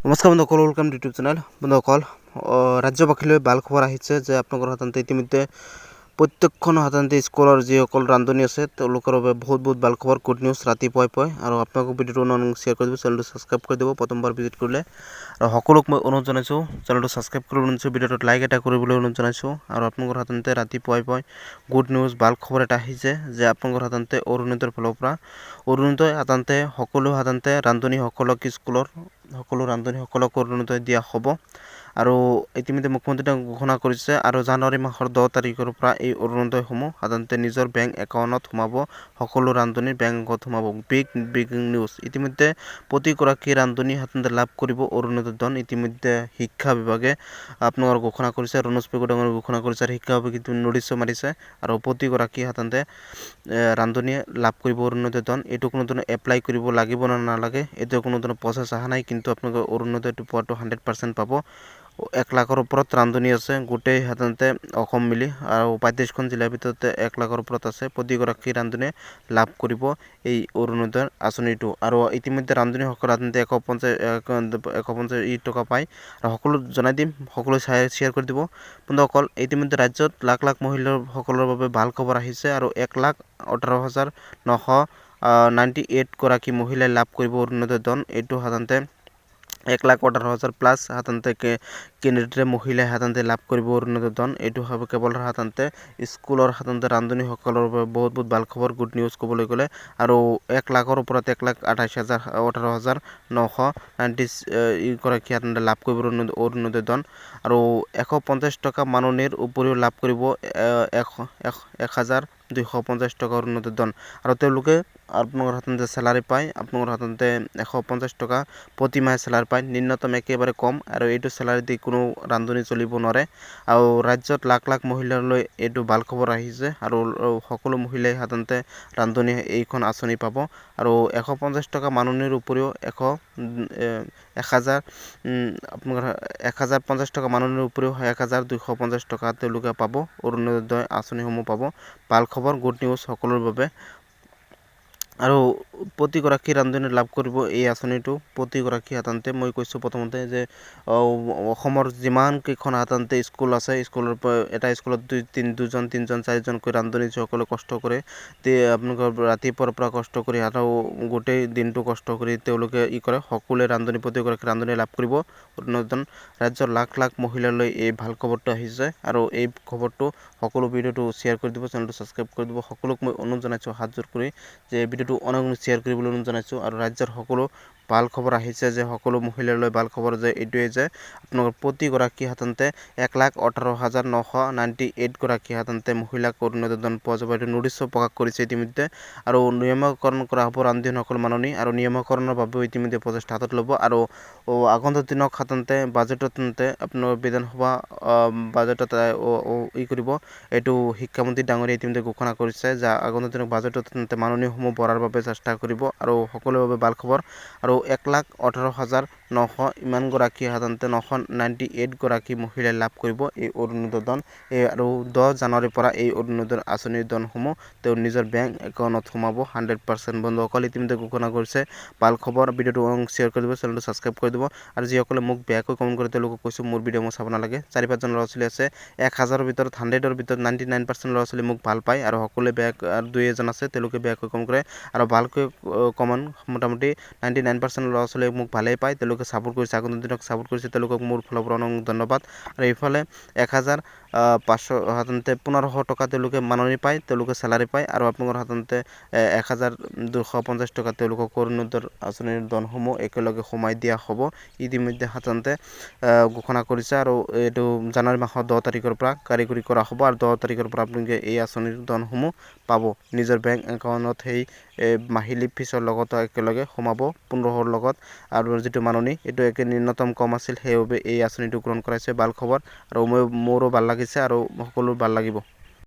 নমস্কাৰ বন্ধুসকল, welcome to YouTube channel. বন্ধুসকল, ৰাজ্যবাসীলৈ ভাল খবৰ আহিছে যে আপোনালোকৰ সাধাৰণতে ইতিমধ্যে প্ৰত্যেকখন সাধাৰণতে স্কুলৰ যিসকল ৰান্ধনি আছে তেওঁলোকৰ বাবে বহুত ভাল খবৰ, গুড নিউজ ৰাতিপুৱাই পুৱাই। আৰু আপোনালোকক ভিডিঅ'টো শ্বেয়াৰ কৰি দিব, চেনেলটো ছাবস্ক্ৰাইব কৰি দিব প্ৰথমবাৰ ভিজিট কৰিলে। আৰু সকলোক মই অনুৰোধ জনাইছোঁ চেনেলটো ছাবস্ক্ৰাইব কৰিবলৈ অনুৰোধ জনাইছোঁ, ভিডিঅ'টোত লাইক এটা কৰিবলৈ অনুৰোধ জনাইছোঁ। আৰু আপোনালোকৰ সাধাৰণতে ৰাতিপুৱাই পুৱাই গুড নিউজ ভাল খবৰ এটা আহিছে যে আপোনালোকৰ সাধাৰণতে অৰুণোদয়ৰ ফালৰ পৰা অৰুণোদয় সাধাৰণতে সকলো সাধাৰণতে ৰান্ধনিসকলক স্কুলৰ সকলো ৰান্ধনিসকলক অৰুণোদয় দিয়া হ'ব। আৰু ইতিমধ্যে মুখ্যমন্ত্ৰীয়ে ঘোষণা কৰিছে আৰু জানুৱাৰী মাহৰ 10 তাৰিখৰ পৰা এই অৰুণোদয়সমূহ সাধাৰণতে নিজৰ বেংক একাউণ্টত সোমাব, সকলো ৰান্ধনিৰ বেংক একাউণ্টত সোমাব। Big news. ইতিমধ্যে প্ৰতিগৰাকী ৰান্ধনি সাধাৰণতে লাভ কৰিব অৰুণোদয় ধন। ইতিমধ্যে শিক্ষা বিভাগে আপোনালোকৰ ঘোষণা কৰিছে, ৰণোজ পেগু ডাঙৰীয়াই ঘোষণা কৰিছে আৰু শিক্ষা বিভাগে নটিচো মাৰিছে। আৰু প্ৰতিগৰাকী সাধাৰণতে ৰান্ধনিয়ে লাভ কৰিব অৰুণোদয় ধন। এইটো কোনো ধৰণৰ এপ্লাই কৰিব লাগিব নে নালাগে, এইটো কোনো ধৰণৰ প্ৰচেছ অহা নাই, কিন্তু আপোনালোকে অৰুণোদয়টো পোৱাটো 100% পাব। 1 লাখৰ ওপৰত ৰান্ধনি আছে গোটেই সাধাৰণতে অসম মিলি, আৰু 35খন জিলাৰ ভিতৰতে 1 লাখৰ ওপৰত আছে। প্ৰতিগৰাকী ৰান্ধনিয়ে লাভ কৰিব এই অৰুণোদয়ৰ আঁচনিটো। আৰু ইতিমধ্যে ৰান্ধনিসকল সাধাৰণতে 150 টকা পায়। আৰু সকলো জনাই দিম, সকলো শ্বেয়াৰ কৰি দিব বন্ধুসকল। ইতিমধ্যে ৰাজ্যত লাখ মহিলাসকলৰ বাবে ভাল খবৰ আহিছে আৰু 1,18,998 গৰাকী মহিলাই লাভ কৰিব অৰুণোদয় ধন। এইটো সাধাৰণতে 1,18,000 প্লাছ সাধাৰণতে কেন্দ্ৰীয় মহিলাই সাধাৰণতে লাভ কৰিব অৰুণোদয় ধন। এইটো হ'ব কেৱল সাধাৰণতে স্কুলৰ সাধাৰণতে ৰান্ধনিসকলৰ বাবে বহুত ভাল খবৰ, গুড নিউজ ক'বলৈ গ'লে। আৰু 1 লাখৰ ওপৰত 1,18,998 গৰাকী সাধাৰণতে লাভ কৰিব অৰুণোদয় ধন। আৰু 150 টকা মাননিৰ উপৰিও লাভ কৰিব 1,250 টকা অৰুণোদয় ধন। আৰু তেওঁলোকে আপোনালোকৰ সাধাৰণতে চেলাৰী পায়, আপোনালোকৰ সাধাৰণতে 150 টকা প্ৰতিমাহে চেলাৰী পায়, ন্যূনতম একেবাৰে কম। আৰু এইটো চেলাৰী দি কোনো ৰান্ধনি চলিব নোৱাৰে। আৰু ৰাজ্যত লাখ মহিলালৈ এইটো ভাল খবৰ আহিছে আৰু সকলো মহিলাই সাধাৰণতে ৰান্ধনিয়ে এইখন আঁচনি পাব। আৰু 150 টকা মাননিৰ উপৰিও 1,050 টকা মাননিৰ উপৰিও 1,250 টকা তেওঁলোকে পাব, অৰুণোদয় আঁচনিসমূহ পাব। ভাল খবৰ, গুড নিউজ সকলোৰ বাবে। আৰু প্ৰতিগৰাকী ৰান্ধনি লাভ কৰিব এই আঁচনিটো। প্ৰতিগৰাকী সাধাৰণতে মই কৈছোঁ প্ৰথমতে যে অসমৰ যিমান কেইখন সাধাৰণতে স্কুল আছে, স্কুলৰ এটা স্কুলত দুজন 3জন 4জনকৈ ৰান্ধনি যিসকলে কষ্ট কৰে, আপোনালোকৰ ৰাতিপুৱাৰ পৰা কষ্ট কৰি আৰু গোটেই দিনটো কষ্ট কৰি তেওঁলোকে কৰে, সকলোৱে প্ৰতিগৰাকী ৰান্ধনিয়ে লাভ কৰিব অৰুণোদয় ধন। ৰাজ্যৰ লাখ মহিলালৈ এই ভাল খবৰটো আহিছে। আৰু এই খবৰটো সকলো ভিডিঅ'টো শ্বেয়াৰ কৰি দিব, চেনেলটো ছাবস্ক্ৰাইব কৰি দিব। সকলোক মই অনুৰোধ জনাইছোঁ হাত জোৰ কৰি যে ভিডিঅ'টো অনেক শ্বেয়াৰ কৰিবলৈ অনুৰোধ জনাইছোঁ। আৰু ৰাজ্যৰ সকলো ভাল খবৰ আহিছে যে সকলো মহিলালৈ ভাল খবৰ যে এইটোৱে যে আপোনালোকৰ প্ৰতিগৰাকী সাধাৰণতে 1,18,998 গৰাকী সাধাৰণতে মহিলাক অৰুণোদয় ধন পোৱা যাব। এইটো নটিচো প্ৰকাশ কৰিছে ইতিমধ্যে। আৰু নিয়মীকৰণ কৰা হ'ব ৰান্ধনিসকল মাননি, আৰু নিয়মীকৰণৰ বাবেও ইতিমধ্যে প্ৰচেষ্টা হাতত ল'ব। আৰু আগন্তুক দিনক সাধাৰণতে বাজেটত আপোনাৰ বিধানসভা বাজেটত কৰিব। এইটো শিক্ষামন্ত্ৰী ডাঙৰীয়াই ইতিমধ্যে ঘোষণা কৰিছে যে আগন্তুক দিনক বাজেটত মাননীসমূহ বঢ়াৰ বাবে চেষ্টা কৰিব। আৰু সকলোৰে বাবে ভাল খবৰ। আৰু 1,18,900 ইমান গৰাকী সাধাৰণতে 998 গৰাকী মহিলাই লাভ কৰিব এই অৰুণোদয় ধন। আৰু 10 জানুৱাৰীৰ পৰা এই অৰুণোদয় আঁচনিৰ ধনসমূহ তেওঁৰ নিজৰ বেংক একাউণ্টত সোমাব 100%। বন্ধুসকল, ইতিমধ্যে ঘোষণা কৰিছে ভাল খবৰ। ভিডিঅ'টো শ্বেয়াৰ কৰি দিব, চেনেলটো ছাবস্ক্ৰাইব কৰি দিব। আৰু যিসকলে মোক বেয়াকৈ কমেণ্ট কৰে তেওঁলোকক কৈছোঁ মোৰ ভিডিঅ' মই চাব নালাগে। 4-5জন ল'ৰা ছোৱালী আছে, 1000ৰ ভিতৰত 100ৰ ভিতৰত 99% ল'ৰা ছোৱালী মোক ভাল পায়, আৰু সকলোৱে বেয়া, আৰু 2-এজন আছে তেওঁলোকে বেয়াকৈ কমেণ্ট কৰে। আৰু ভালকৈ কমেণ্ট মোটামুটি 99% ল'ৰা ছোৱালীয়ে মোক ভালেই পায়, তেওঁলোকে ছাপোৰ্ট কৰিছে, আগন্তুক দিনক ছাপোৰ্ট কৰিছে, তেওঁলোকক মোৰ ফালৰ পৰা অনেক ধন্যবাদ। আৰু এইফালে 1,500 সাধাৰণতে 1500 টকা তেওঁলোকে মাননি পায়, তেওঁলোকে চেলাৰী পায়। আৰু আপোনালোকৰ সাধাৰণতে 1,250 টকা তেওঁলোকক অৰুণোদয় আঁচনিৰ ধনসমূহ একেলগে সোমাই দিয়া হ'ব। ইতিমধ্যে সাধাৰণতে ঘোষণা কৰিছে। আৰু এইটো জানুৱাৰী মাহৰ 10 তাৰিখৰ পৰা কাৰ্যকৰী কৰা হ'ব। আৰু 10 তাৰিখৰ পৰা আপোনালোকে এই আঁচনিৰ ধনসমূহ পাব নিজৰ বেংক একাউণ্টত। সেই মাহিলী ফিজৰ লগত একেলগে সোমাব 1500ৰ লগত। আৰু যিটো মাননি এইটো ন্যূনতম কম আছিল, সেইবাবে এই আঁচনিটো গ্ৰহণ কৰাইছে। ভাল খবৰ, আৰু মোৰো ভাল লাগিছে আৰু সকলো ভাল লাগিব।